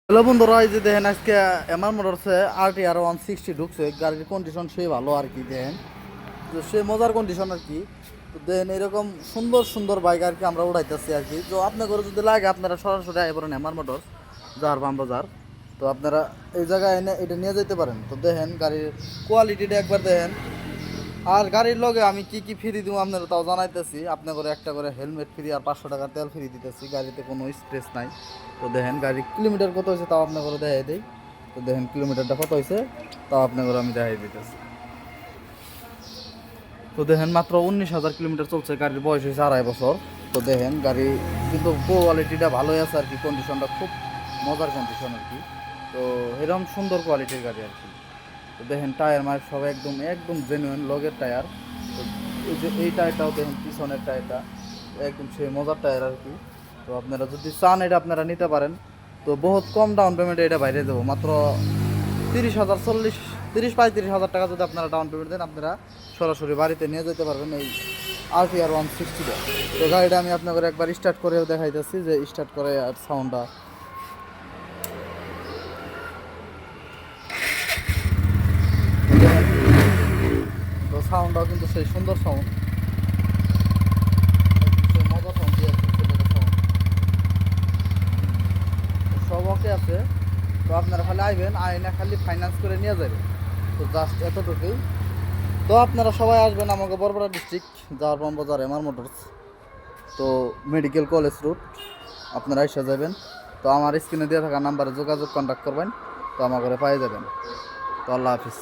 Hello বন্ধুরা, এই যে দেখেন আজকে এমআর মোটরসে RTR 160 ঢুকছে। গাড়ির কন্ডিশন সে ভালো আর কি, দেখেন তো সে মজার কন্ডিশন আর কি। তো দেখেন এরকম সুন্দর সুন্দর বাইক আর কি আমরা উড়াইতেছি আর কি। তো আপনাদের যদি লাগে আপনারা সরাসরি আই পড়েন এমআর মোটরস জাহারবাম বাজার। তো আপনারা এই জায়গায় এনে এটা নিয়ে যেতে পারেন। তো দেখেন গাড়ির কোয়ালিটিটা একবার দেখেন। আর গাড়ির লগে আমি কি কি ফ্রি দিব আপনারা তাও জানাইতেছি। আপনার করে একটা করে হেলমেট ফ্রি আর 500 টাকার তেল ফ্রি দিতেছি। গাড়িতে কোনো স্ট্রেস নাই। তো দেখেন গাড়ির কিলোমিটার কত হয়েছে তাও আপনার করে দেখাই দিই। তো দেখেন কিলোমিটারটা কত হয়েছে তাও আপনার করে আমি দেখাই দিতেছি। তো দেখেন মাত্র 19,000 কিলোমিটার চলছে। গাড়ির বয়স হয়েছে 2.5 বছর। তো দেখেন গাড়ি কিন্তু কোয়ালিটিটা ভালোই আছে আর কি। কন্ডিশনটা খুব মজার কন্ডিশন আর কি। তো এরকম সুন্দর কোয়ালিটির গাড়ি আর কি। তো দেখেন টায়ার মার সব একদম একদম জেনুইন লগের টায়ার। তো এই যে এই টায়ারটাও দেখেন, পিছনের টায়ারটা একদম সেই মজার টায়ার আর কি। তো আপনারা যদি চান এটা আপনারা নিতে পারেন। তো বহুত কম ডাউন পেমেন্টে এটা বাইরে দেবো, মাত্র 30,000 30-35,000 টাকা যদি আপনারা ডাউন পেমেন্ট দেন আপনারা সরাসরি বাড়িতে নিয়ে যেতে পারবেন এই RTR 160টা। তো গাড়িটা আমি আপনাদের একবার স্টার্ট করেও দেখাইতেছি যে স্টার্ট করে আর সাউন্ডটা। তো সাউন্ডটাও কিন্তু সেই সুন্দর সাউন্ড, সেই মজার সাউন্ড দিয়ে সাউন্ড সব ওকে আছে। তো আপনারা খালি আইবেন, আইনা খালি ফাইন্যান্স করে নিয়ে যাবেন। তো জাস্ট এতটুকুই। তো আপনারা সবাই আসবেন আমাকে বরপেটা ডিস্ট্রিক্ট জাহারবাম বাজার এমআর মোটরস। তো মেডিকেল কলেজ রুট আপনারা এসে যাবেন। তো আমার স্ক্রিনে দিয়ে থাকা নাম্বারে যোগাযোগ কন্ট্যাক্ট করবেন। তো আমার ঘরে পাই যাবেন। তো আল্লাহ হাফিজ।